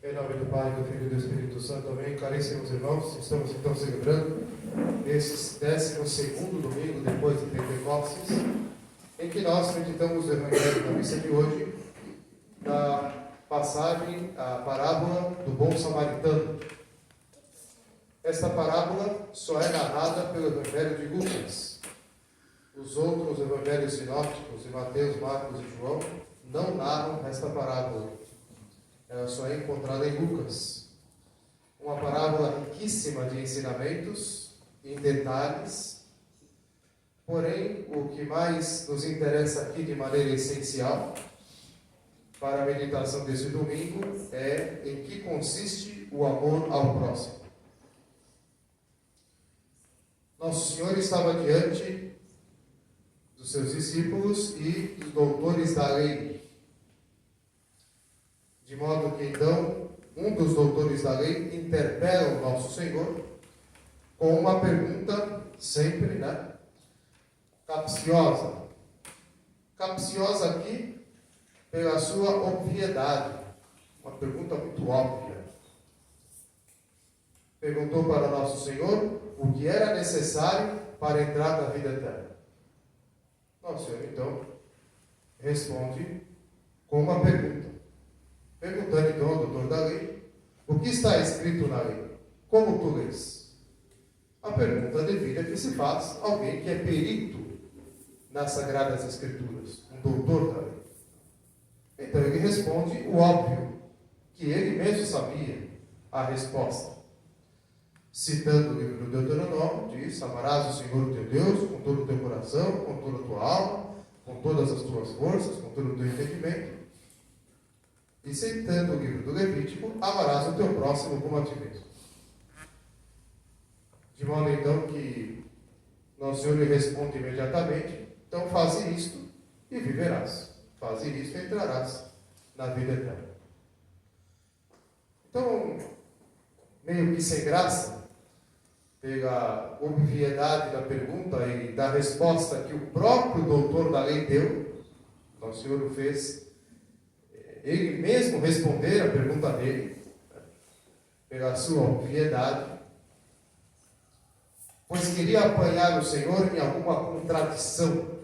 Em nome do Pai, do Filho e do Espírito Santo, amém. Caríssimos irmãos, estamos então celebrando esse 12º domingo depois de Pentecostes, em que nós meditamos o Evangelho da missa de hoje, na passagem, a parábola do bom samaritano. Esta parábola só é narrada pelo Evangelho de Lucas. Os outros evangelhos sinópticos, de Mateus, Marcos e João, não narram esta parábola. Ela só é encontrada em Lucas. Uma parábola riquíssima de ensinamentos, em detalhes. Porém, o que mais nos interessa aqui de maneira essencial para a meditação desse domingo é em que consiste o amor ao próximo. Nosso Senhor estava diante dos seus discípulos e dos doutores da lei. De modo que, então, um dos doutores da lei interpela o nosso Senhor com uma pergunta sempre, capciosa. Capciosa aqui pela sua obviedade. Uma pergunta muito óbvia. Perguntou para o nosso Senhor o que era necessário para entrar na vida eterna. Nosso Senhor, então, responde com uma pergunta. Perguntando, então, ao doutor da lei, o que está escrito na lei? Como tu lês? A pergunta devida que se faz a alguém que é perito nas Sagradas Escrituras, um doutor da lei. Então ele responde o óbvio, que ele mesmo sabia a resposta. Citando o livro do Deuteronômio, diz: amarás o Senhor teu Deus com todo o teu coração, com toda a tua alma, com todas as tuas forças, com todo o teu entendimento. E citando o livro do Levítico, amarás o teu próximo como a ti mesmo. De modo então que nosso Senhor lhe responde imediatamente: então faze isto e viverás. Faze isto e entrarás na vida eterna. Então, meio que sem graça, pela obviedade da pergunta e da resposta que o próprio doutor da lei deu, nosso Senhor o fez ele mesmo responder a pergunta dele, pela sua obviedade, pois queria apanhar o Senhor em alguma contradição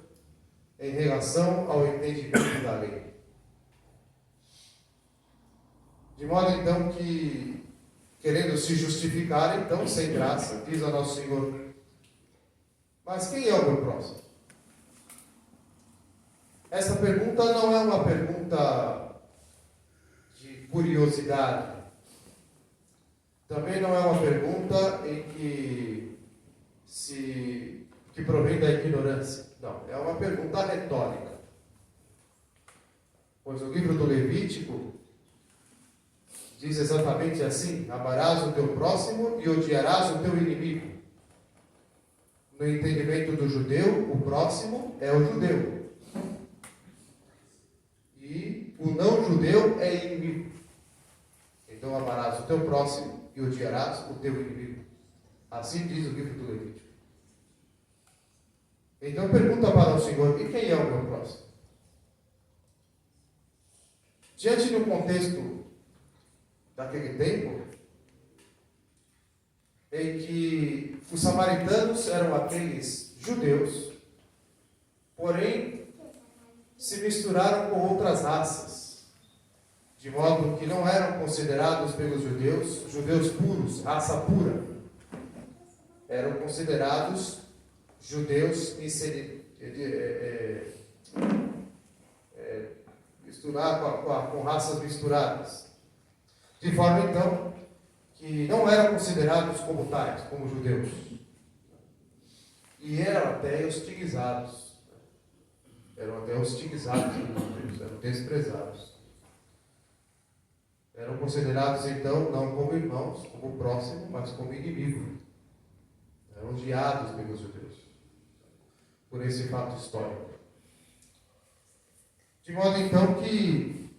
em relação ao entendimento da lei. De modo então que, querendo se justificar, então, sem graça, diz ao nosso Senhor: mas quem é o meu próximo? Essa pergunta não é uma pergunta de curiosidade. Também não é uma pergunta em que provém da ignorância. Não, é uma pergunta retórica. Pois o livro do Levítico diz exatamente assim: amarás o teu próximo e odiarás o teu inimigo. No entendimento do judeu, o próximo é o judeu. E o não-judeu é inimigo. Então amarás o teu próximo e odiarás o teu inimigo. Assim diz o livro do Levítico. Então pergunta para o Senhor: e quem é o meu próximo? Diante do contexto daquele tempo, em que os samaritanos eram aqueles judeus, porém se misturaram com outras raças, de modo que não eram considerados pelos judeus puros, raça pura. Eram considerados judeus com raças misturadas. De forma, então, que não eram considerados como tais, como judeus. E eram até hostilizados. Eram desprezados. Eram considerados, então, não como irmãos, como próximo, mas como inimigo. Eram odiados pelos judeus, por esse fato histórico. De modo, então, que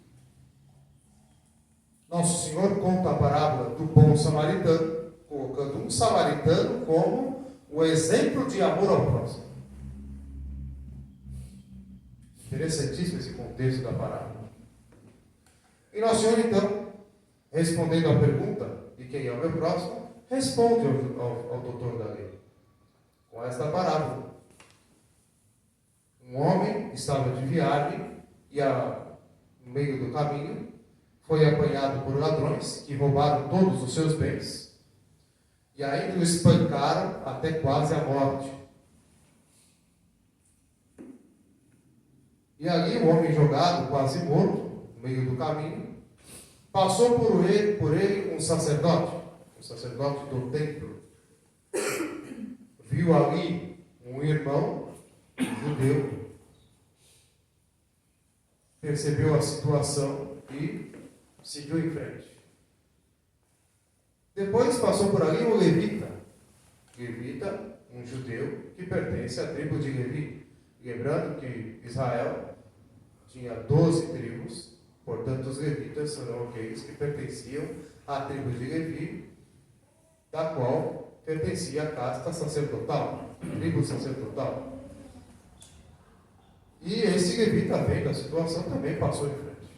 nosso Senhor conta a parábola do bom samaritano, colocando um samaritano como o exemplo de amor ao próximo. Interessantíssimo esse contexto da parábola. E nosso Senhor, então, respondendo à pergunta de quem é o meu próximo, responde ao doutor da lei com esta parábola. Um homem estava de viagem e, no meio do caminho, foi apanhado por ladrões que roubaram todos os seus bens e ainda o espancaram até quase a morte. E ali o homem jogado, quase morto, no meio do caminho, passou por ele um sacerdote do templo. Viu ali um irmão judeu, percebeu a situação e seguiu em frente. Depois passou por ali um levita, um judeu que pertence à tribo de Levi. Lembrando que Israel tinha 12 tribos, portanto os levitas eram aqueles que pertenciam à tribo de Levi, da qual pertencia a casta sacerdotal, tribo sacerdotal. E esse levita, vendo a situação, também passou em frente.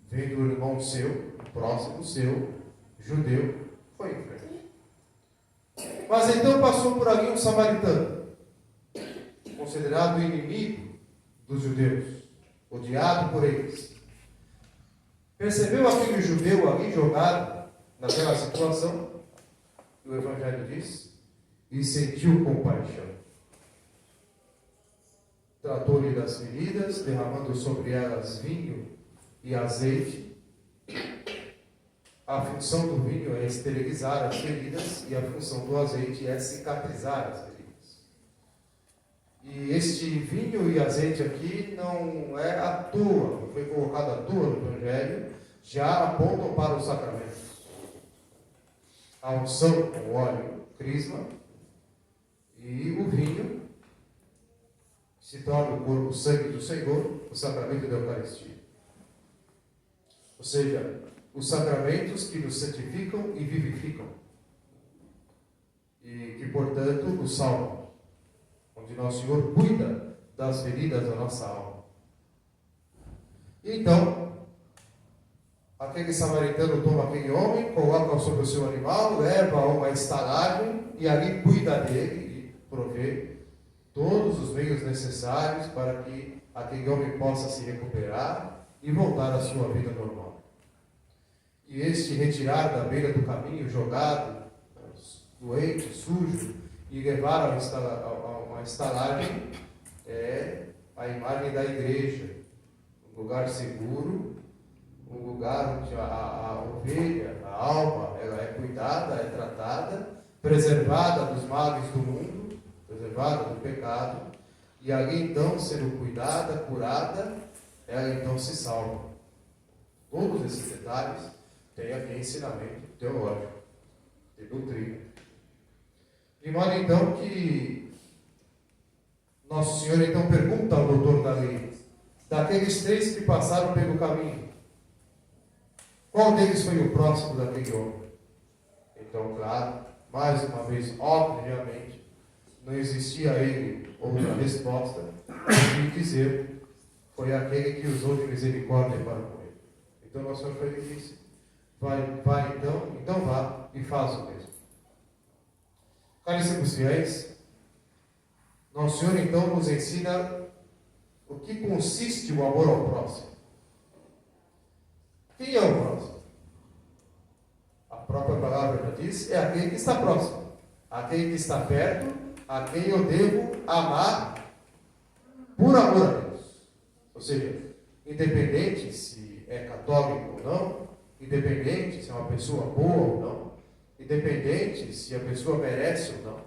Vendo o irmão seu, próximo seu, judeu, foi em frente. Mas então passou por ali um samaritano, considerado inimigo dos judeus, odiado por eles. Percebeu aquele judeu ali jogado naquela situação, o Evangelho diz, e sentiu compaixão. Tratou-lhe das feridas, derramando sobre elas vinho e azeite. A função do vinho é esterilizar as feridas e a função do azeite é cicatrizar as feridas. E este vinho e azeite aqui não é à toa, não foi colocado à toa no Evangelho, já apontam para os sacramentos. A unção com óleo, crisma, e o vinho se torna o corpo, o sangue do Senhor, o sacramento da Eucaristia. Ou seja, os sacramentos que nos santificam e vivificam. E que, portanto, nos salvam. Onde Nosso Senhor cuida das feridas da nossa alma. E então, aquele samaritano toma aquele homem, coloca sobre o seu animal, leva a uma estalagem e ali cuida dele e provê todos os meios necessários para que aquele homem possa se recuperar e voltar à sua vida normal. E este retirar da beira do caminho, jogado, doente, sujo, e levar a uma estalagem, é a imagem da igreja, um lugar seguro, um lugar onde a ovelha, a alma, ela é cuidada, é tratada, preservada dos males do mundo, preservada do pecado, e ali então, sendo cuidada, curada, ela então se salva. Todos esses detalhes têm aqui ensinamento teológico, de doutrina. De modo então que Nosso Senhor então pergunta ao doutor da lei, daqueles 3 que passaram pelo caminho, qual deles foi o próximo daquele homem? Então, claro, mais uma vez, obviamente, não existia a ele outra resposta de dizer, foi aquele que usou de misericórdia para com ele. Então, Nosso Senhor foi e disse, vai então vá e faz o mesmo. Caríssimos fiéis, Nosso Senhor então nos ensina o que consiste o amor ao próximo. Quem é o próximo? A própria palavra já diz, é aquele que está próximo, aquele que está perto, a quem eu devo amar por amor a Deus. Ou seja, independente se é católico ou não, independente se é uma pessoa boa ou não, independente se a pessoa merece ou não,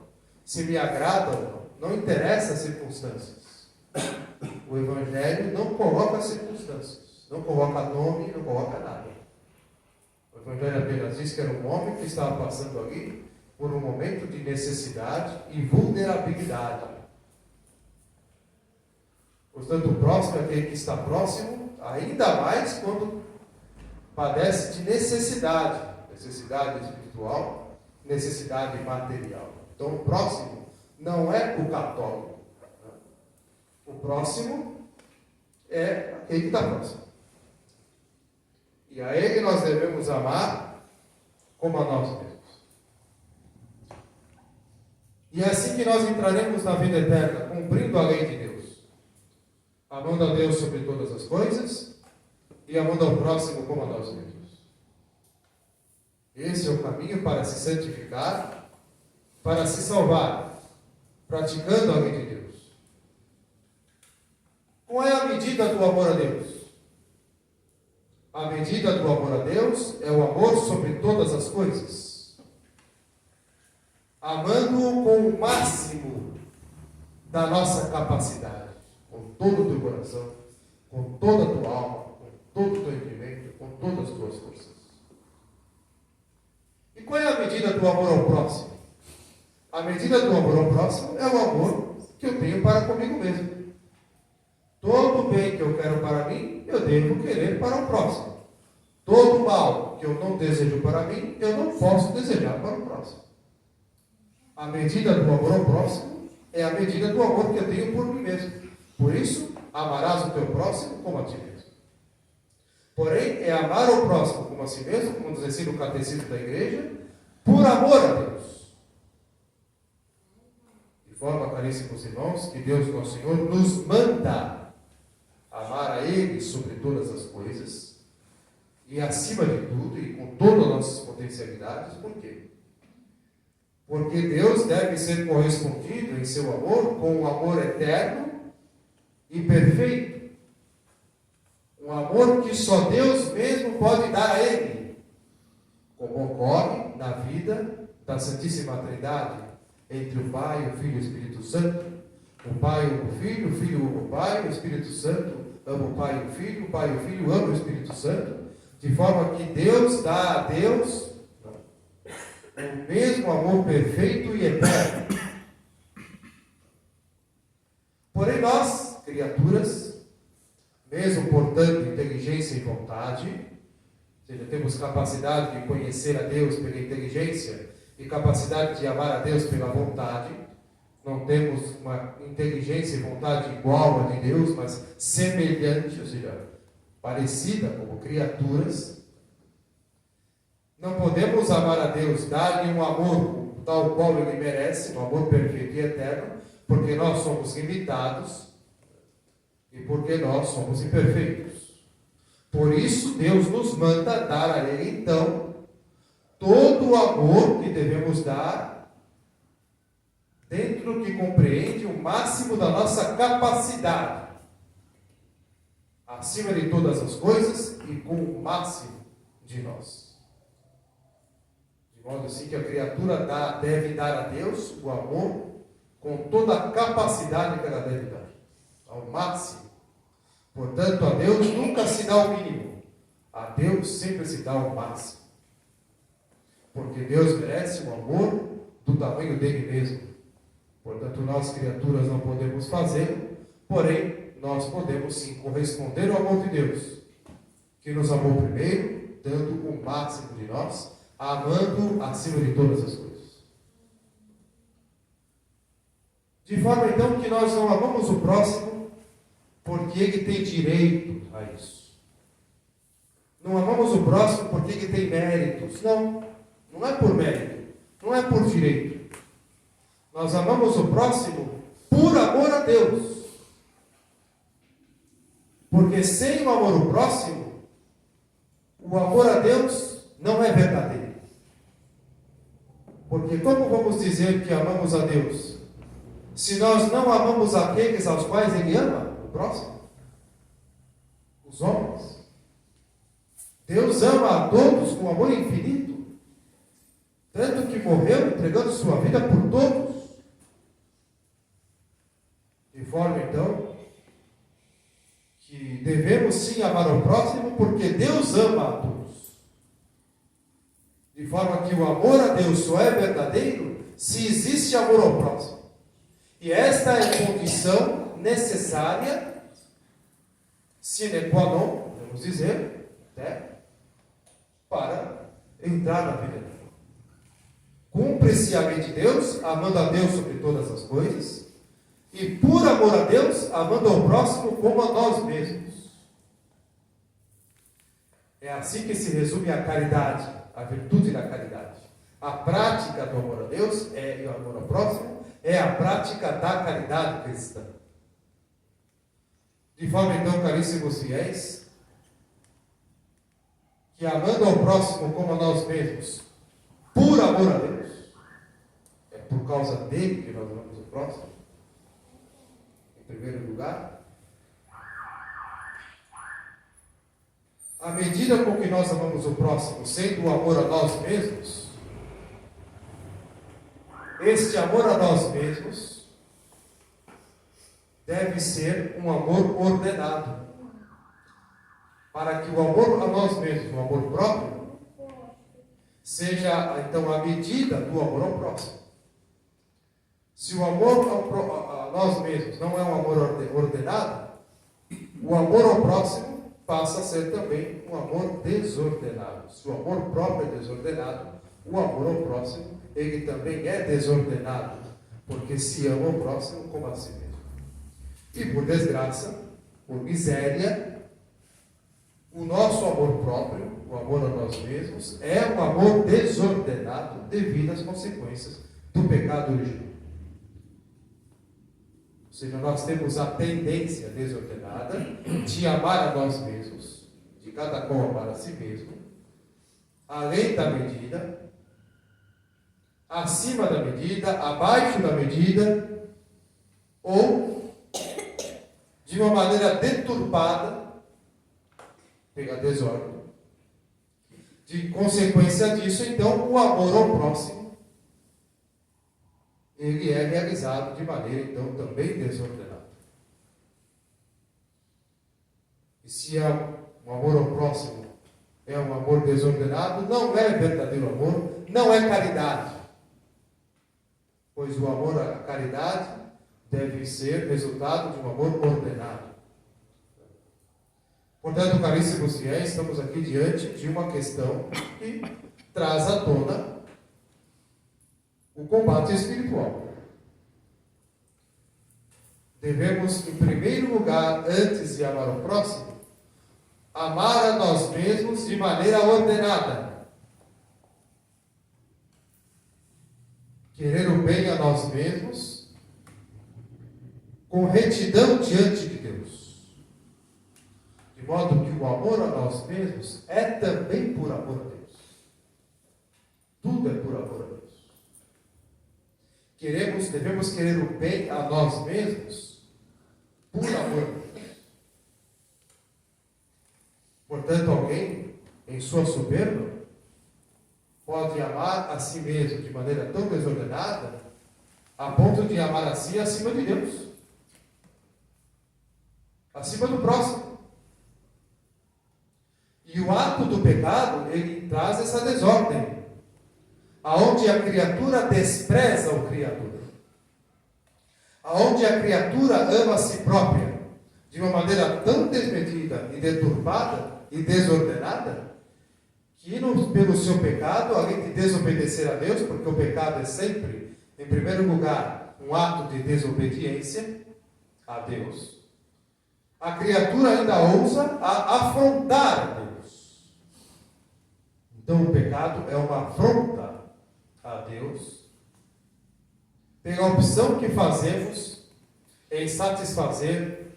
se me agrada ou não, não interessa as circunstâncias. O Evangelho não coloca circunstâncias, não coloca nome, não coloca nada. O Evangelho apenas diz que era um homem que estava passando ali por um momento de necessidade e vulnerabilidade. Portanto, o próximo é aquele que está próximo, ainda mais quando padece de necessidade espiritual, necessidade material. Então, o próximo não é o católico. O próximo é aquele que está próximo. E a Ele nós devemos amar como a nós mesmos. E é assim que nós entraremos na vida eterna, cumprindo a lei de Deus. Amando a Deus sobre todas as coisas e amando ao próximo como a nós mesmos. Esse é o caminho para se santificar, para se salvar, praticando a lei de Deus. Qual é a medida do amor a Deus? A medida do amor a Deus é o amor sobre todas as coisas. Amando-o com o máximo da nossa capacidade, com todo o teu coração, com toda a tua alma, com todo o teu entendimento, com todas as tuas forças. E qual é a medida do amor ao próximo? A medida do amor ao próximo é o amor que eu tenho para comigo mesmo. Todo bem que eu quero para mim, eu devo querer para o próximo. Todo mal que eu não desejo para mim, eu não posso desejar para o próximo. A medida do amor ao próximo é a medida do amor que eu tenho por mim mesmo. Por isso, amarás o teu próximo como a ti mesmo. Porém, é amar o próximo como a si mesmo, como nos ensina o catecismo da igreja, por amor a Deus. De forma, caríssimos irmãos, que Deus, nosso Senhor, nos manda amar a Ele sobre todas as coisas, e acima de tudo, e com todas as nossas potencialidades. Por quê? Porque Deus deve ser correspondido em seu amor com um amor eterno e perfeito. Um amor que só Deus mesmo pode dar a Ele, como ocorre na vida da Santíssima Trindade, entre o Pai, o Filho e o Espírito Santo. O Pai ama o Filho ama o Pai, o Espírito Santo ama o Pai e o Filho ama o Espírito Santo, de forma que Deus dá a Deus o mesmo amor perfeito e eterno. Porém nós, criaturas, mesmo portando inteligência e vontade, ou seja, temos capacidade de conhecer a Deus pela inteligência e capacidade de amar a Deus pela vontade, não temos uma inteligência e vontade igual a de Deus, mas semelhante, ou seja, parecida como criaturas. Não podemos amar a Deus, dar-lhe um amor tal qual Ele merece, um amor perfeito e eterno, porque nós somos limitados e porque nós somos imperfeitos. Por isso, Deus nos manda dar a Ele, então, todo o amor que devemos dar, dentro do que compreende o máximo da nossa capacidade, acima de todas as coisas e com o máximo de nós. De modo assim que a criatura deve dar a Deus o amor com toda a capacidade que ela deve dar, ao máximo. Portanto, a Deus nunca se dá o mínimo, a Deus sempre se dá o máximo. Porque Deus merece um amor do tamanho dele mesmo. Portanto, nós, criaturas, não podemos fazer, porém, nós podemos sim corresponder ao amor de Deus, que nos amou primeiro, dando o máximo de nós, amando acima de todas as coisas. De forma, então, que nós não amamos o próximo porque ele tem direito a isso. Não amamos o próximo porque ele tem méritos. Não, não é por mérito, não é por direito. Nós amamos o próximo por amor a Deus. Porque sem o amor ao próximo, o amor a Deus não é verdadeiro. Porque como vamos dizer que amamos a Deus, se nós não amamos aqueles aos quais Ele ama, o próximo? Os homens. Deus ama a todos com amor infinito, tanto que morreu entregando sua vida por todos. De forma, então, que devemos sim amar ao próximo, porque Deus ama a todos. De forma que o amor a Deus só é verdadeiro se existe amor ao próximo. E esta é a condição necessária, sine qua non, podemos dizer, até, para entrar na vida eterna. Cumpre-se a lei de Deus, amando a Deus sobre todas as coisas, e por amor a Deus, amando ao próximo como a nós mesmos. É assim que se resume a caridade, a virtude da caridade. A prática do amor a Deus e o amor ao próximo é a prática da caridade cristã. De forma então, caríssimos fiéis, que amando ao próximo como a nós mesmos, por amor a Deus, é por causa dele que nós amamos o próximo, em primeiro lugar, à medida com que nós amamos o próximo, sendo o amor a nós mesmos, este amor a nós mesmos deve ser um amor ordenado, para que o amor a nós mesmos, o amor próprio, seja então a medida do amor ao próximo. Se o amor a nós mesmos não é um amor ordenado, o amor ao próximo passa a ser também um amor desordenado. Se o amor próprio é desordenado, o amor ao próximo, ele também é desordenado, porque se ama o próximo como a si mesmo. E por desgraça, por miséria, o nosso amor próprio, o amor a nós mesmos, é um amor desordenado devido às consequências do pecado original. Ou seja, nós temos a tendência desordenada de amar a nós mesmos, de cada qual amar a si mesmo, além da medida, acima da medida, abaixo da medida, ou de uma maneira deturpada, pela desordem. De consequência disso, então, o amor ao próximo ele é realizado de maneira, então, também desordenada. E se um amor ao próximo é um amor desordenado, não é verdadeiro amor, não é caridade. Pois o amor à caridade deve ser resultado de um amor ordenado. Portanto, caríssimos fiéis, estamos aqui diante de uma questão que traz à tona o combate espiritual. Devemos, em primeiro lugar, antes de amar o próximo, amar a nós mesmos de maneira ordenada. Querer o bem a nós mesmos com retidão diante de Deus. De modo que o amor a nós mesmos é também por amor a Deus. Tudo é por amor a Deus. Devemos querer o bem a nós mesmos por amor a Deus. Portanto, alguém, em sua soberba, pode amar a si mesmo de maneira tão desordenada, a ponto de amar a si acima de Deus, acima do próximo. E o ato do pecado, ele traz essa desordem, aonde a criatura despreza o Criador, aonde a criatura ama a si própria de uma maneira tão desmedida e deturpada e desordenada, que pelo seu pecado, além de desobedecer a Deus, porque o pecado é sempre, em primeiro lugar, um ato de desobediência a Deus, a criatura ainda ousa a afrontar a Deus. Então o pecado é uma afronta a Deus, pela opção que fazemos em satisfazer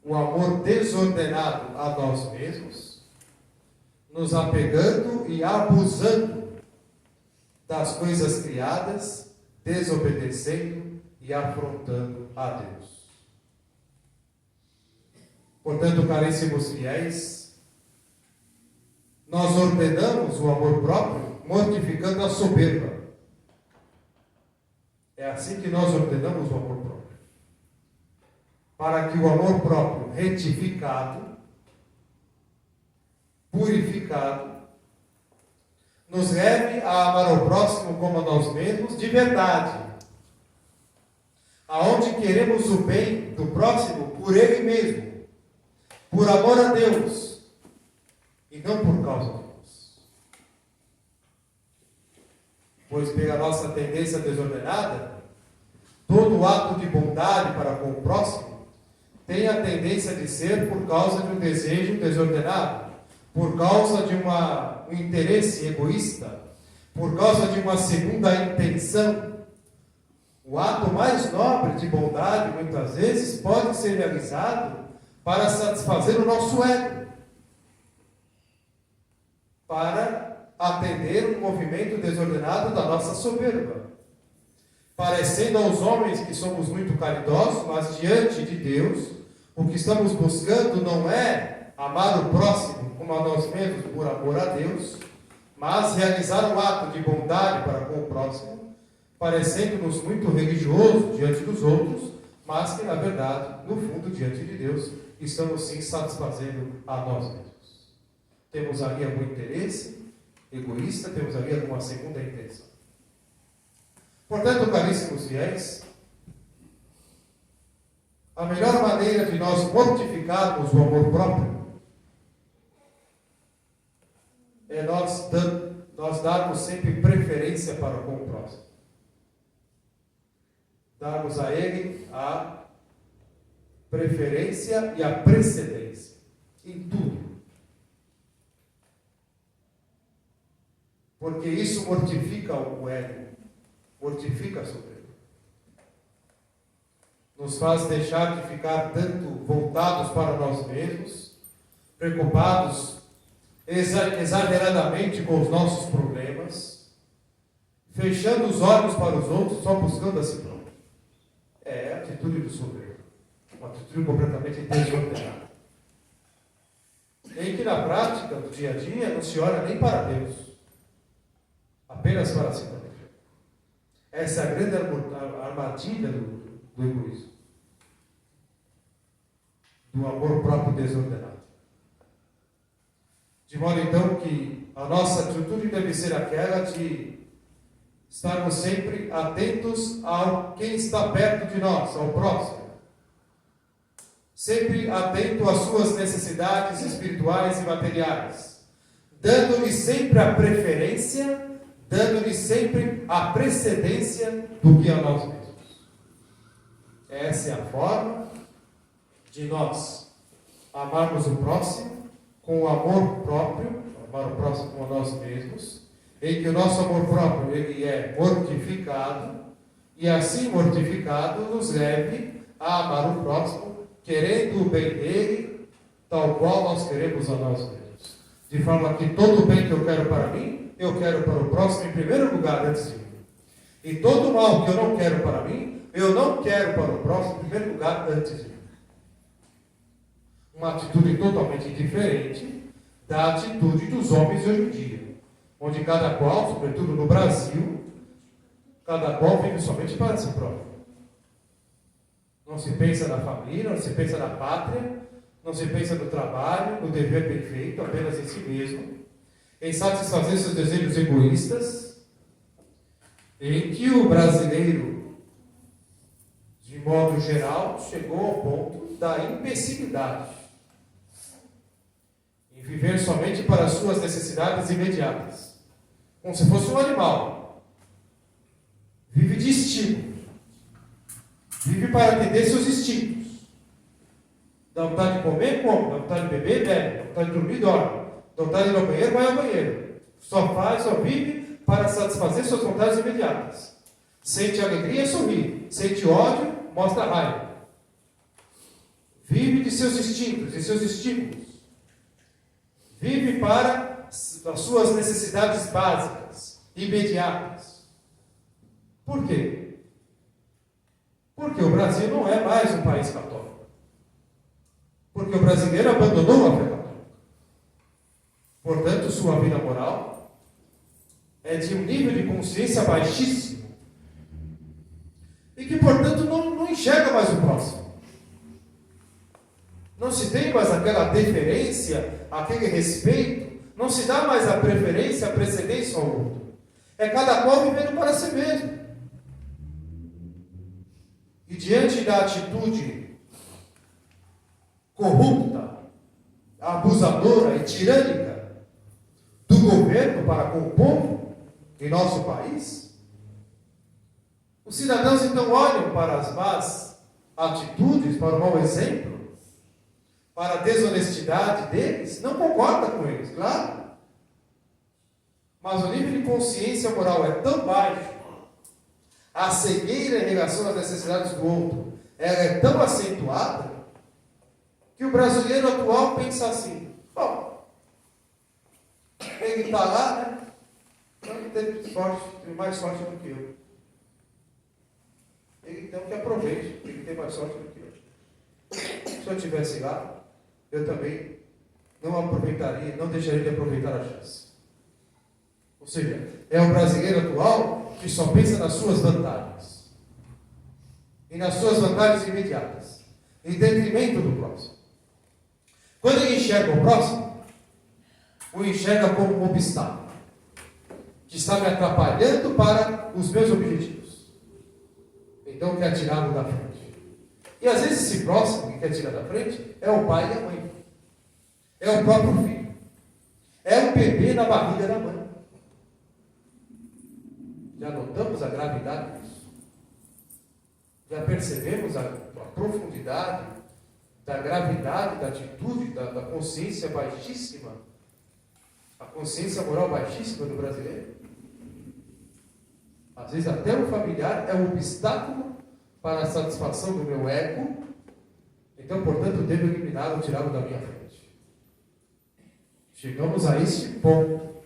o amor desordenado a nós mesmos, nos apegando e abusando das coisas criadas, desobedecendo e afrontando a Deus. Portanto, caríssimos fiéis, nós ordenamos o amor próprio mortificando a soberba. É assim que nós ordenamos o amor próprio. Para que o amor próprio retificado, purificado, nos leve a amar ao próximo como a nós mesmos de verdade. Aonde queremos o bem do próximo por ele mesmo, por amor a Deus, e não por causa de nós. Pois pela nossa tendência desordenada, todo ato de bondade para com o próximo tem a tendência de ser por causa de um desejo desordenado, por causa de um interesse egoísta, por causa de uma segunda intenção. O ato mais nobre de bondade, muitas vezes, pode ser realizado para satisfazer o nosso ego, para atender um movimento desordenado da nossa soberba, parecendo aos homens que somos muito caridosos, mas diante de Deus, o que estamos buscando não é amar o próximo como a nós mesmos por amor a Deus, mas realizar um ato de bondade para com o próximo, parecendo-nos muito religiosos diante dos outros, mas que, na verdade, no fundo, diante de Deus, estamos sim satisfazendo a nós mesmos. Temos ali algum interesse egoísta, temos ali alguma segunda intenção. Portanto, caríssimos fiéis, a melhor maneira de nós mortificarmos o amor próprio é nós darmos sempre preferência para com o próximo. Darmos a ele a preferência e a precedência em tudo. Porque isso mortifica o ego, mortifica a soberba. Nos faz deixar de ficar tanto voltados para nós mesmos, preocupados exageradamente com os nossos problemas, fechando os olhos para os outros, só buscando a si próprio. É a atitude do soberbo, uma atitude completamente desordenada, em que na prática do dia a dia não se olha nem para Deus, apenas para si próprio. Essa é a grande armadilha do egoísmo, do amor próprio desordenado. De modo então que a nossa atitude deve ser aquela de estarmos sempre atentos ao quem está perto de nós, ao próximo. Sempre atento às suas necessidades espirituais e materiais, dando-lhe sempre a preferência, dando-lhe sempre a precedência do que a nós mesmos. Essa é a forma de nós amarmos o próximo com o amor próprio, amar o próximo com nós mesmos, em que o nosso amor próprio ele é mortificado, e assim mortificado nos leve a amar o próximo, querendo o bem dele, tal qual nós queremos a nós mesmos. De forma que todo o bem que eu quero para mim, eu quero para o próximo em primeiro lugar antes de mim. E todo o mal que eu não quero para mim, eu não quero para o próximo em primeiro lugar antes de mim. Uma atitude totalmente diferente da atitude dos homens hoje em dia, onde cada qual, sobretudo no Brasil, cada qual vive somente para si próprio. Não se pensa na família, não se pensa na pátria, não se pensa no trabalho, no dever bem feito, apenas em si mesmo, em satisfazer seus desejos egoístas, em que o brasileiro, de modo geral, chegou ao ponto da imbecilidade, em viver somente para as suas necessidades imediatas, como se fosse um animal. Vive de instinto. Vive para atender seus instintos. Dá vontade de comer, come. Dá vontade de beber, bebe. Dá vontade de dormir, dorme. Dá vontade de ir ao banheiro, vai ao banheiro. Só vive para satisfazer suas vontades imediatas. Sente alegria, sorri. Sente ódio, mostra raiva. Vive de seus instintos, de seus estímulos. Vive para as suas necessidades básicas, imediatas. Por quê? Porque o Brasil não é mais um país católico. Porque o brasileiro abandonou a fé católica. Portanto, sua vida moral é de um nível de consciência baixíssimo. E que, portanto, não enxerga mais o próximo. Não se tem mais aquela deferência, aquele respeito. Não se dá mais a preferência, a precedência ao outro. É cada qual vivendo para si mesmo. E diante da atitude corrupta, abusadora e tirânica do governo para com o povo em nosso país, os cidadãos então olham para as más atitudes, para o mau exemplo, para a desonestidade deles, não concorda com eles, claro. Mas o nível de consciência moral é tão baixo, a cegueira em relação às necessidades do outro, ela é tão acentuada, que o brasileiro atual pensa assim: bom, ele está lá, né? Então ele tem mais sorte do que eu. Ele então que aproveite, ele tem mais sorte do que eu. Se eu estivesse lá, eu também não aproveitaria, não deixaria de aproveitar a chance. Ou seja, é o brasileiro atual que só pensa nas suas vantagens. E nas suas vantagens imediatas. Em detrimento do próximo. Quando ele enxerga o próximo, o enxerga como um obstáculo. Que está me atrapalhando para os meus objetivos. Então quer tirá-lo da frente. E às vezes esse próximo que quer tirar da frente é o pai e a mãe. É o próprio filho. É o bebê na barriga da mãe. Já notamos a gravidade disso? Já percebemos a profundidade da gravidade, da atitude, da consciência baixíssima, a consciência moral baixíssima do brasileiro? Às vezes até o familiar é um obstáculo para a satisfação do meu ego, então, portanto, devo eliminá-lo, tirá-lo da minha frente. Chegamos a esse ponto,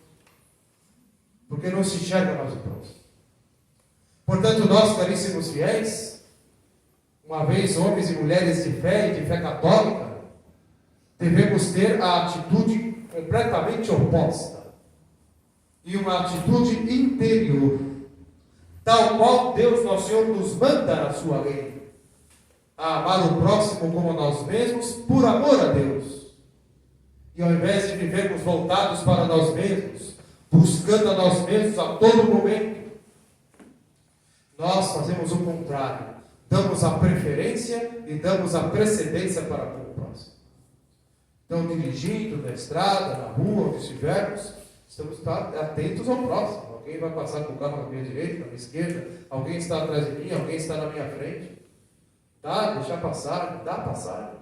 porque não se enxerga mais o próximo. Portanto, nós, caríssimos fiéis, uma vez homens e mulheres de fé e de fé católica, devemos ter a atitude completamente oposta e uma atitude interior, tal qual Deus Nosso Senhor nos manda na sua lei, a amar o próximo como nós mesmos, por amor a Deus. E ao invés de vivermos voltados para nós mesmos, buscando a nós mesmos a todo momento, nós fazemos o contrário. Damos a preferência e damos a precedência para o próximo. Então, dirigindo na estrada, na rua, onde estivermos, estamos atentos ao próximo. Alguém vai passar com o carro na minha direita, na minha esquerda, alguém está atrás de mim, alguém está na minha frente. Deixar passar, dá passagem.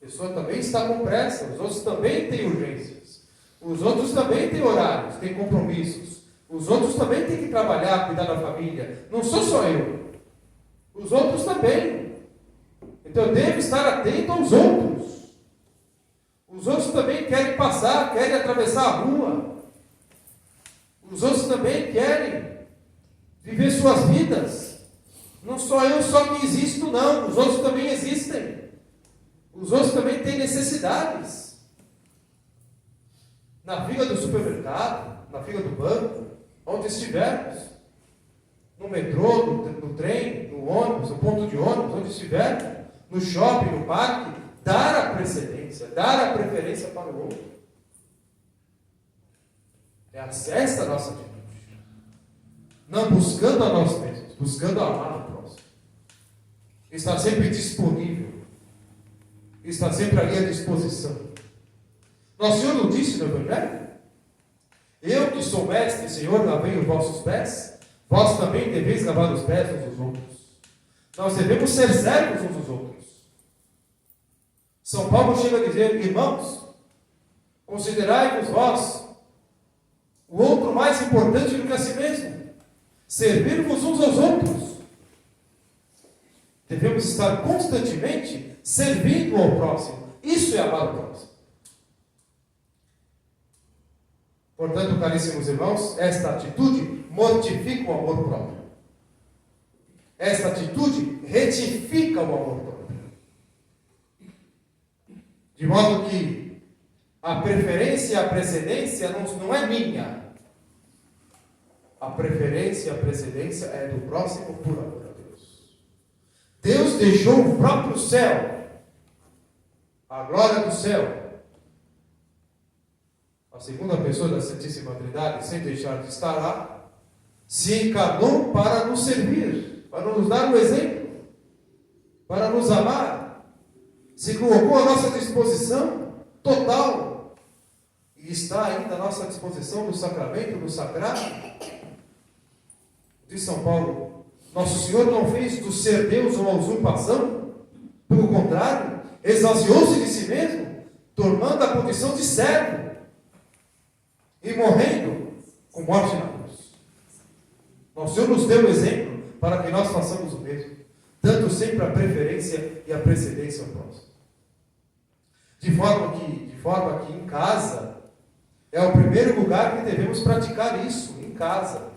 A pessoa também está com pressa, os outros também têm urgências. Os outros também têm horários, têm compromissos. Os outros também têm que trabalhar, cuidar da família. Não sou só eu. Os outros também. Então eu devo estar atento aos outros. Os outros também querem passar, querem atravessar a rua. Os outros também querem viver suas vidas. Não sou eu só que existo, não. Os outros também existem. Os outros também têm necessidades. Na fila do supermercado, na fila do banco, onde estivermos, no metrô, no trem, no ônibus, no ponto de ônibus, onde estivermos, no shopping, no parque, dar a precedência, dar a preferência para o outro. É essa a nossa atitude. Não buscando a nós mesmos, buscando amar o próximo. Está sempre disponível. Está sempre ali à disposição. Nosso Senhor não disse no Evangelho: eu que sou mestre, Senhor, lavei os vossos pés, vós também deveis lavar os pés uns dos outros. Nós devemos ser servos uns dos outros. São Paulo chega a dizer: irmãos, considerai-vos vós o outro mais importante do que a si mesmo, servir-vos uns aos outros. Devemos estar constantemente servindo ao próximo. Isso é amar o próximo. Portanto, caríssimos irmãos, esta atitude mortifica o amor próprio. Esta atitude retifica o amor próprio. De modo que a preferência e a precedência não é minha. A preferência e a precedência é do próximo por amor a Deus. Deus deixou o próprio céu, a glória do céu, a segunda pessoa da Santíssima Trindade, sem deixar de estar lá, se encarnou para nos servir, para nos dar o exemplo, para nos amar, se colocou à nossa disposição total, e está ainda à nossa disposição no sacramento, no sagrado. Diz São Paulo: Nosso Senhor não fez do ser Deus uma usurpação, pelo contrário, esvaziou-se de si mesmo, tornando a condição de servo e morrendo com morte na cruz. Nosso Senhor nos deu o exemplo para que nós façamos o mesmo, dando sempre a preferência e a precedência ao próximo. De forma que em casa é o primeiro lugar que devemos praticar isso, em casa.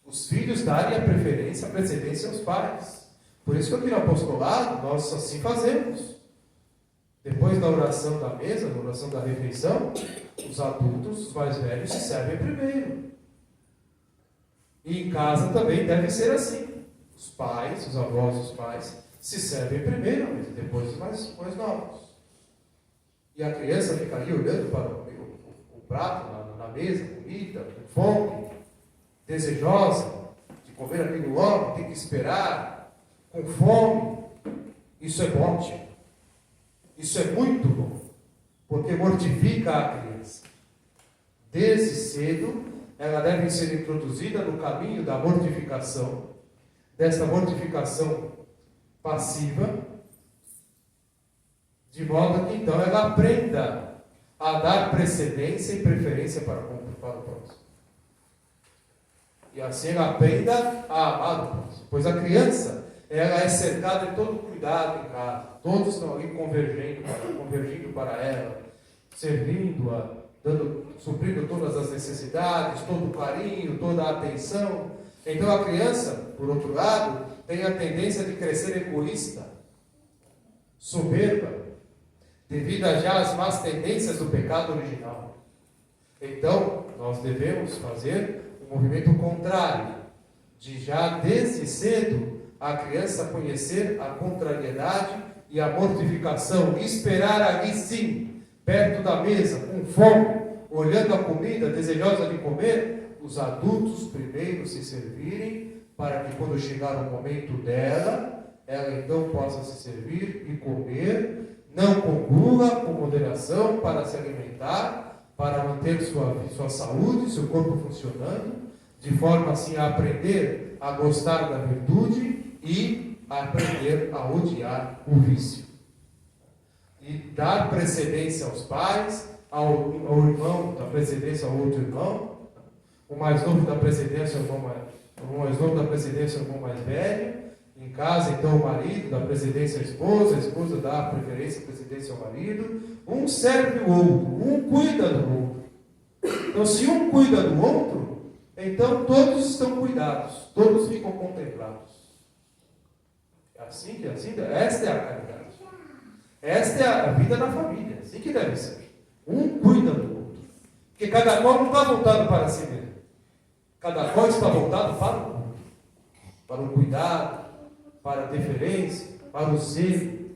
Os filhos darem a preferência, a precedência aos pais. Por isso que aqui no apostolado nós assim fazemos. Depois da oração da mesa, da oração da refeição, os adultos, os mais velhos, se servem primeiro. E em casa também deve ser assim. Os pais, os avós, os pais, se servem primeiro, depois os mais novos. E a criança fica ali olhando para o prato na mesa, comida, com fome, desejosa de comer aquilo logo, tem que esperar, com fome. Isso é ótimo. Isso é muito bom, porque mortifica a criança. Desde cedo, ela deve ser introduzida no caminho da mortificação, dessa mortificação passiva, de modo que então ela aprenda a dar precedência e preferência para o próximo. E assim ela aprenda a amar o próximo. Pois a criança, ela é cercada de todo cuidado em casa. Todos estão ali convergindo para ela, servindo-a, suprindo todas as necessidades, todo o carinho, toda a atenção. Então a criança, por outro lado, tem a tendência de crescer egoísta, soberba, devido a já às más tendências do pecado original. Então, nós devemos fazer um movimento contrário, de já desde cedo a criança conhecer a contrariedade e a mortificação, e esperar ali sim, perto da mesa, com fome, olhando a comida, desejosa de comer, os adultos primeiro se servirem, para que quando chegar o momento dela, ela então possa se servir e comer, não com gula, com moderação, para se alimentar, para manter sua saúde, seu corpo funcionando, de forma assim a aprender a gostar da virtude e a aprender a odiar o vício. E dar precedência aos pais, ao irmão, dar precedência ao outro irmão, o mais novo da precedência ao irmão mais velho. Em casa, então, o marido dá precedência à esposa, a esposa dá preferência, precedência ao marido. Um serve o outro, um cuida do outro. Então, se um cuida do outro, então todos estão cuidados, todos ficam contemplados. Esta é a caridade. Esta é a vida da família, assim que deve ser. Um cuida do outro. Porque cada qual não está voltado para si mesmo. Cada qual está voltado para o outro. Para o cuidado, para a deferência, para o zelo.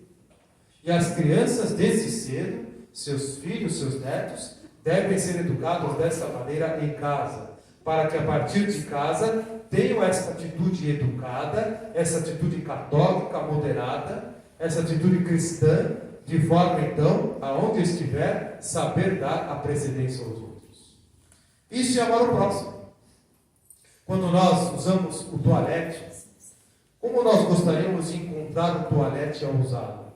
E as crianças, desde cedo, seus filhos, seus netos, devem ser educados dessa maneira em casa, para que a partir de casa tenham essa atitude educada, essa atitude católica, moderada, essa atitude cristã, de forma então, aonde estiver, saber dar a precedência aos outros. Isso é amar o próximo. Quando nós usamos o toalete, como nós gostaríamos de encontrar o toalete ao usado?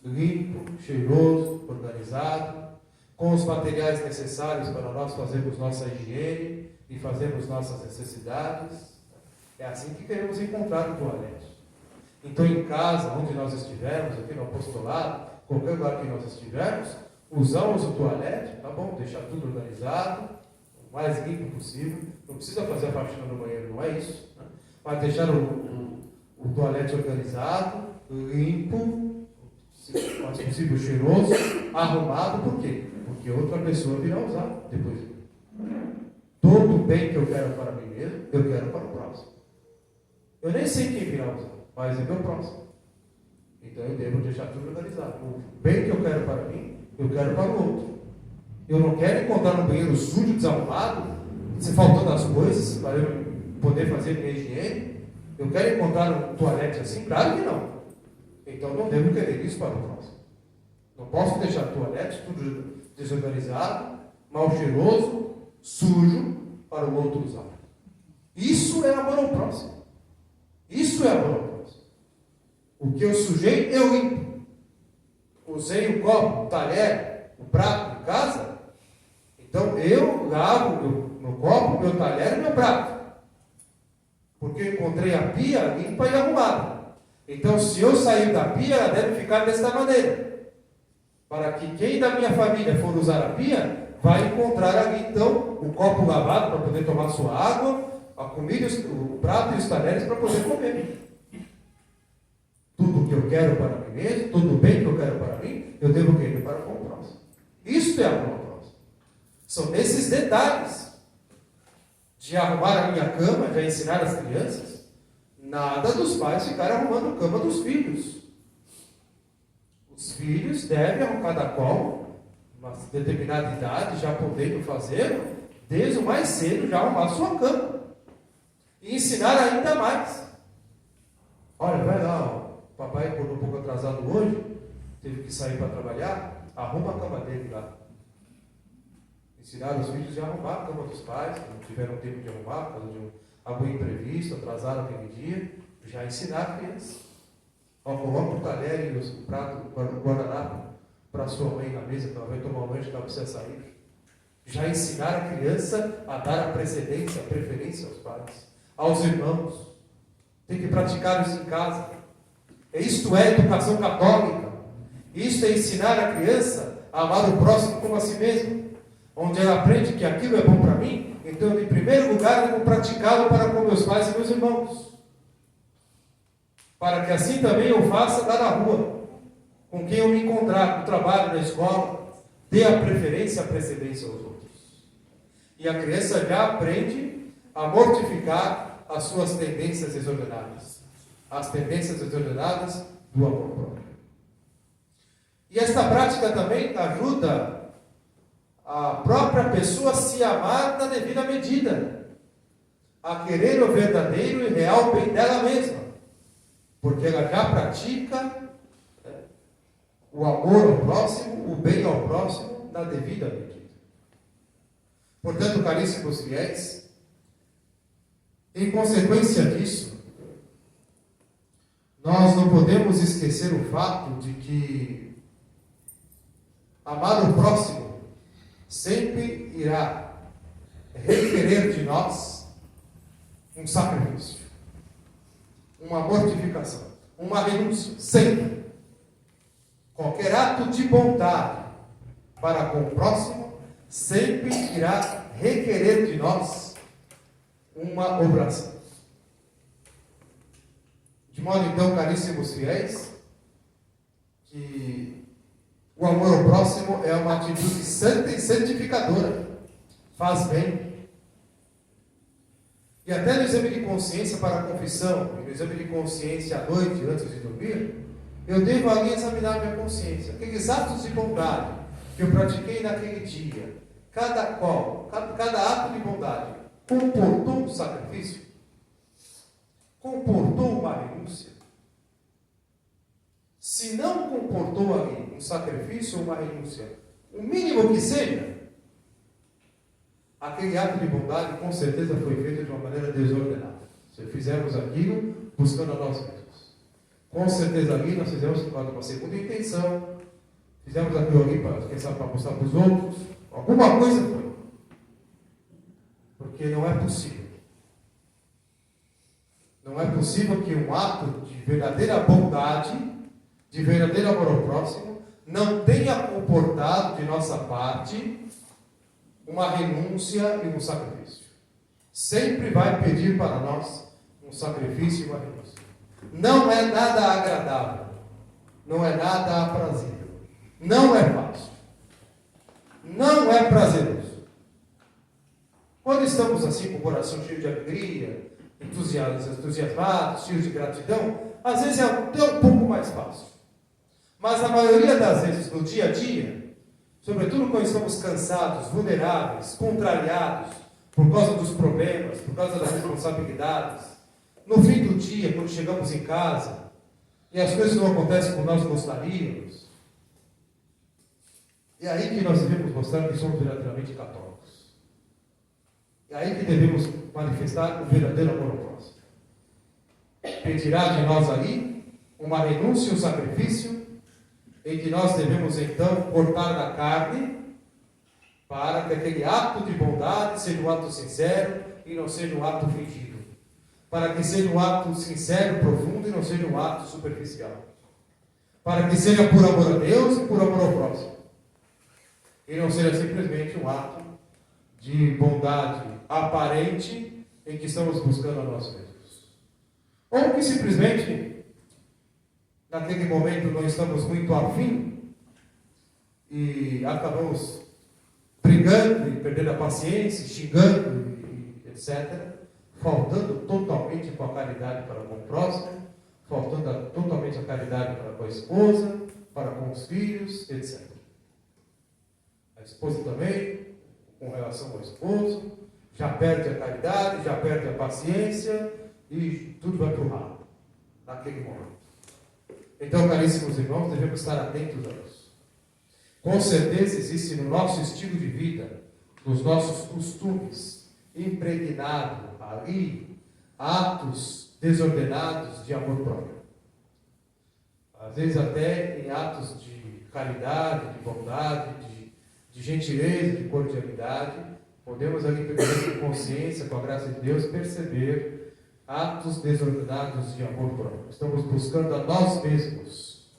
Limpo, cheiroso, organizado, com os materiais necessários para nós fazermos nossa higiene e fazermos nossas necessidades. É assim que queremos encontrar o toalete. Então, em casa, onde nós estivermos, aqui no apostolado, qualquer lugar que nós estivermos, usamos o toalete, tá bom? Deixar tudo organizado, o mais limpo possível. Não precisa fazer a faxina no banheiro, não é isso, né? Mas deixar o toalete organizado, limpo, se mais possível cheiroso, arrumado. Por quê? Porque outra pessoa virá usar depois de mim. Todo o bem que eu quero para mim mesmo, eu quero para o próximo. Eu nem sei quem virá usar, mas é meu próximo. Então eu devo deixar tudo organizado. O bem que eu quero para mim, eu quero para o outro. Eu não quero encontrar um banheiro sujo, desarrumado, se faltando as coisas para eu poder fazer minha higiene. Eu quero encontrar um toalete assim? Claro que não. Então não devo querer isso para o próximo. Não posso deixar o toalete tudo desorganizado, mal cheiroso, sujo, para o outro usar. Isso é amor ao próximo. Isso é amor ao próximo. O que eu sujei, eu limpo. usei o copo, o talher, o prato em casa, então eu lavo meu copo, meu talher e meu prato. Porque eu encontrei a pia limpa e arrumada. Então, se eu sair da pia, ela deve ficar desta maneira. Para que quem da minha família for usar a pia, vai encontrar ali, então, o copo lavado para poder tomar sua água, a comida, o prato e os talheres para poder comer. Tudo que eu quero para mim mesmo, tudo bem que eu quero para mim, eu devo querer para com o próximo. Isto é amor ao próximo. São nesses detalhes de arrumar a minha cama, de ensinar as crianças, nada dos pais ficarem arrumando a cama dos filhos. Os filhos devem, cada qual, uma determinada idade, já podendo fazer, desde o mais cedo, já arrumar a sua cama. E ensinar ainda mais. Olha, vai lá, o papai acordou um pouco atrasado hoje, teve que sair para trabalhar, arruma a cama dele lá. Ensinar os filhos a arrumar a cama dos pais, que não tiveram tempo de arrumar, por causa de algum imprevisto, atrasaram aquele dia, já ensinar a criança. Coloca o talher e o prato, o guardanapo para a sua mãe na mesa, que ela vai tomar um lanche, que ela precisa sair. Já ensinar a criança a dar a precedência, a preferência aos pais, aos irmãos. Tem que praticar isso em casa. Isto é educação católica. Isto é ensinar a criança a amar o próximo como a si mesmo. Onde ela aprende que aquilo é bom para mim, então, em primeiro lugar, eu vou praticá-lo para com meus pais e meus irmãos. Para que assim também eu faça lá na rua, com quem eu me encontrar, no trabalho, na escola, dê a preferência, a precedência aos outros. E a criança já aprende a mortificar as suas tendências desordenadas. As tendências desordenadas do amor próprio. E esta prática também ajuda a própria pessoa a se amar na devida medida, a querer o verdadeiro e real bem dela mesma, porque ela já pratica o amor ao próximo, o bem ao próximo, na devida medida. Portanto, caríssimos fiéis, em consequência disso, nós não podemos esquecer o fato de que amar o próximo sempre irá requerer de nós um sacrifício, uma mortificação, uma renúncia, sempre. Qualquer ato de bondade para com o próximo sempre irá requerer de nós uma obração. De modo então, caríssimos fiéis, que o amor ao próximo é uma atitude santa e santificadora. Faz bem. E até no exame de consciência para a confissão, e no exame de consciência à noite, antes de dormir, eu devo ali examinar minha consciência. Aqueles atos de bondade que eu pratiquei naquele dia, cada ato de bondade, comportou um sacrifício? Comportou uma renúncia? Se não comportou ali um sacrifício ou uma renúncia, o mínimo que seja, aquele ato de bondade com certeza foi feito de uma maneira desordenada. Se fizermos aquilo buscando a nós mesmos, com certeza ali nós fizemos por causa de uma segunda intenção, fizemos aquilo ali para mostrar para os outros, alguma coisa foi. Porque não é possível. Não é possível que um ato de verdadeira bondade, de verdadeiro amor ao próximo, não tenha comportado de nossa parte uma renúncia e um sacrifício. Sempre vai pedir para nós um sacrifício e uma renúncia. Não é nada agradável, não é nada aprazível, não é fácil, não é prazeroso. Quando estamos assim com o coração cheio de alegria, entusiasmados, cheios de gratidão, às vezes é até um pouco mais fácil. Mas a maioria das vezes, no dia a dia, sobretudo quando estamos cansados, vulneráveis, contrariados, por causa dos problemas, por causa das responsabilidades, no fim do dia, quando chegamos em casa, e as coisas não acontecem como nós gostaríamos, é aí que nós devemos mostrar que somos verdadeiramente católicos. É aí que devemos manifestar o verdadeiro amor ao próximo. Pedirá de nós ali uma renúncia e um sacrifício em que nós devemos então cortar da carne, para que aquele ato de bondade seja um ato sincero e não seja um ato fingido. Para que seja um ato sincero, profundo e não seja um ato superficial. Para que seja por amor a Deus e por amor ao próximo. E não seja simplesmente um ato de bondade aparente em que estamos buscando a nós mesmos. Ou que simplesmente, naquele momento, não estamos muito afim e acabamos brigando e perdendo a paciência, xingando, e etc., faltando totalmente com a caridade para com o próximo, faltando totalmente a caridade para com a esposa, para com os filhos, etc. A esposa também, com relação ao esposo, já perde a caridade, já perde a paciência e tudo vai para o ralo, naquele momento. Então, caríssimos irmãos, devemos estar atentos a isso. Com certeza existe no nosso estilo de vida, nos nossos costumes, impregnado ali, atos desordenados de amor próprio. Às vezes até em atos de caridade, de bondade, de gentileza, de cordialidade, podemos ali, pela consciência, com a graça de Deus, perceber atos desordenados de amor próprio. Estamos buscando a nós mesmos.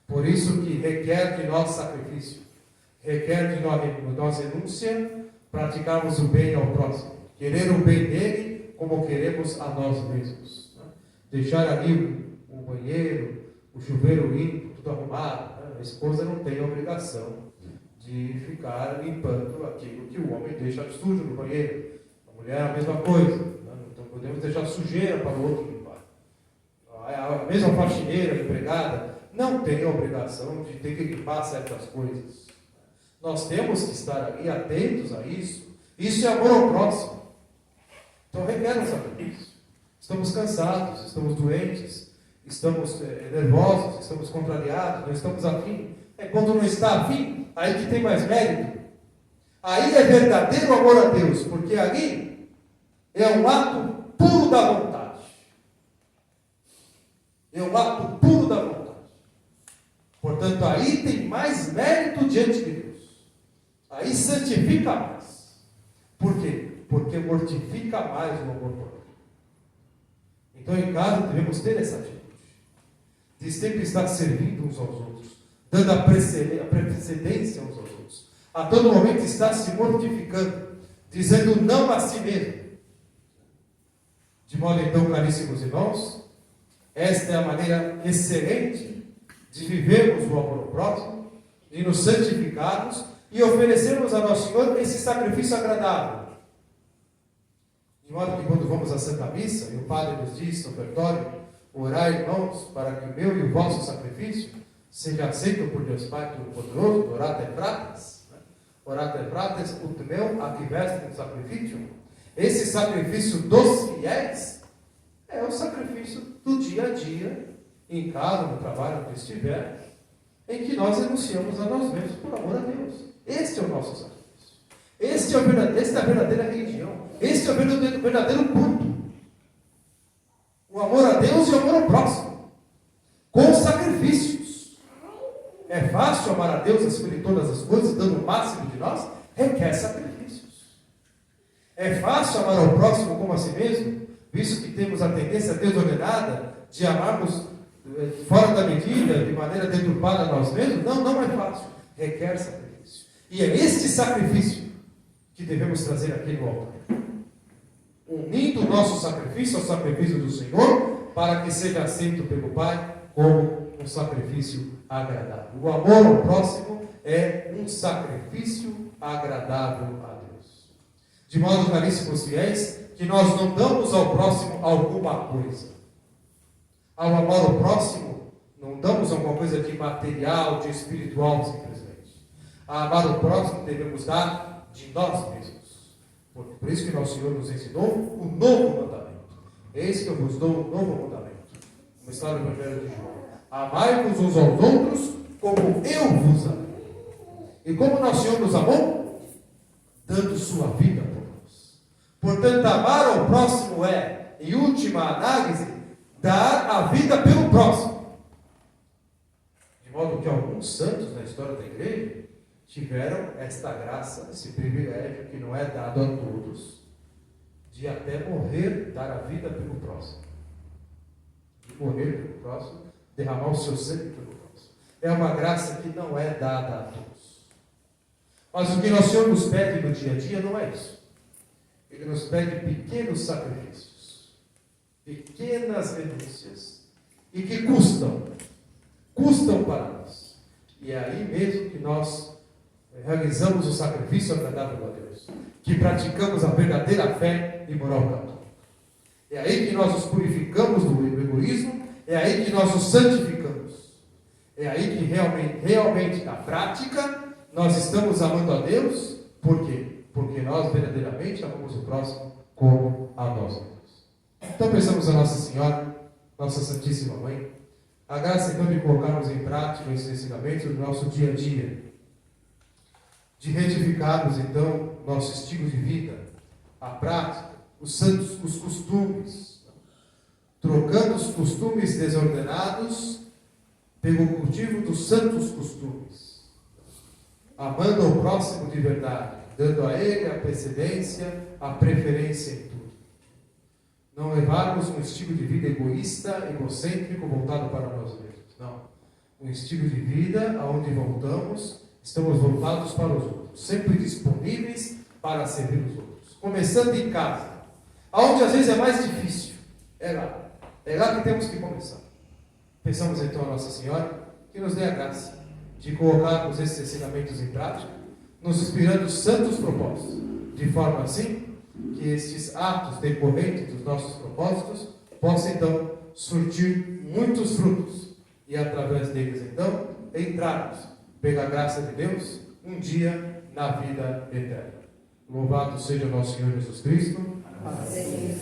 Por isso que requer de nós sacrifício, requer de nós renúncia, praticarmos o bem ao próximo, querer o bem dele como queremos a nós mesmos. Né? Deixar ali o banheiro, o chuveiro limpo, tudo arrumado. Né? A esposa não tem a obrigação de ficar limpando aquilo que o homem deixa sujo no banheiro. A mulher é a mesma coisa. Né? Então podemos deixar sujeira para o outro limpar. A mesma faxineira, empregada, não tem a obrigação de ter que limpar certas coisas. Nós temos que estar ali atentos a isso. Isso é amor ao próximo. Então requer um sacrifício. Estamos cansados, estamos doentes, estamos nervosos, estamos contrariados, não estamos afim. É quando não está afim, aí que tem mais mérito. Aí é verdadeiro amor a Deus, porque ali é um ato puro da vontade. É um ato puro da vontade. Portanto, aí tem mais mérito diante de Deus. Aí santifica mais. Por quê? Porque mortifica mais o amor próprio. Então, em casa, devemos ter essa atitude. De sempre estar servindo uns aos outros. Dando a precedência uns aos outros. A todo momento estar se mortificando. Dizendo não a si mesmo. De modo, então, caríssimos irmãos, esta é a maneira excelente de vivermos o amor ao próximo, de nos santificarmos e oferecermos a nosso Senhor esse sacrifício agradável. De modo que quando vamos à Santa Missa, e o Padre nos diz no ofertório, orai, irmãos, para que o meu e o vosso sacrifício seja aceito por Deus Pai Todo-Poderoso, orate fratres, orate fratres ut meu ac vestem sacrificium. Esse sacrifício dos fiéis é o sacrifício do dia a dia, em casa, no trabalho, onde estiver, em que nós renunciamos a nós mesmos por amor a Deus. Este é o nosso sacrifício. Esta é a verdadeira religião. Este é o verdadeiro culto. O amor a Deus e o amor ao próximo. Com sacrifícios. É fácil amar a Deus acima de todas as coisas, dando o máximo de nós? Requer sacrifícios. É fácil amar ao próximo como a si mesmo, visto que temos a tendência desordenada de amarmos fora da medida, de maneira deturpada a nós mesmos? Não é fácil. Requer sacrifício. E é este sacrifício que devemos trazer aqui no altar. Unindo o nosso sacrifício ao sacrifício do Senhor, para que seja aceito pelo Pai como um sacrifício agradável. O amor ao próximo é um sacrifício agradável a Deus. De modo, caríssimos fiéis, que nós não damos ao próximo alguma coisa. Ao amar o próximo, não damos alguma coisa de material, de espiritual, simplesmente. A amar o próximo devemos dar de nós mesmos. Por isso que nosso Senhor nos ensinou o novo mandamento. Eis que eu vos dou um novo mandamento. Como está no Evangelho de João. Amai-vos uns aos outros como eu vos amei. E como nosso Senhor nos amou? Dando sua vida por nós. Portanto, amar ao próximo é, em última análise, dar a vida pelo próximo. De modo que alguns santos na história da igreja tiveram esta graça, esse privilégio que não é dado a todos, de até morrer, dar a vida pelo próximo. De morrer pelo próximo, derramar o seu sangue pelo próximo. É uma graça que não é dada a todos. Mas o que nosso Senhor nos pede no dia a dia não é isso. Ele nos pede pequenos sacrifícios, pequenas renúncias, e que custam para nós. E é aí mesmo que nós realizamos o sacrifício agradável a Deus, que praticamos a verdadeira fé e moral católica. É aí que nós nos purificamos do egoísmo, é aí que nós nos santificamos. É aí que realmente na prática, nós estamos amando a Deus. Por quê? Porque nós verdadeiramente amamos o próximo como a nós mesmos. Então pensamos a Nossa Senhora, Nossa Santíssima Mãe, a graça então de colocarmos em prática esses ensinamentos no nosso dia a dia, de retificarmos então nosso estilo de vida, a prática, os santos, os costumes, trocando os costumes desordenados pelo cultivo dos santos costumes, amando ao próximo de verdade, dando a ele a precedência, a preferência em tudo. Não levarmos um estilo de vida egoísta, egocêntrico, voltado para nós mesmos. Não. Um estilo de vida onde estamos voltados para os outros, sempre disponíveis para servir os outros. Começando em casa, onde às vezes é mais difícil. É lá que temos que começar. Pensamos então a Nossa Senhora, que nos dê a graça de colocarmos esses ensinamentos em prática, nos inspirando santos propósitos, de forma assim que estes atos decorrentes dos nossos propósitos possam então surtir muitos frutos e através deles então entrarmos, pela graça de Deus, um dia na vida eterna. Louvado seja nosso Senhor Jesus Cristo. Amém.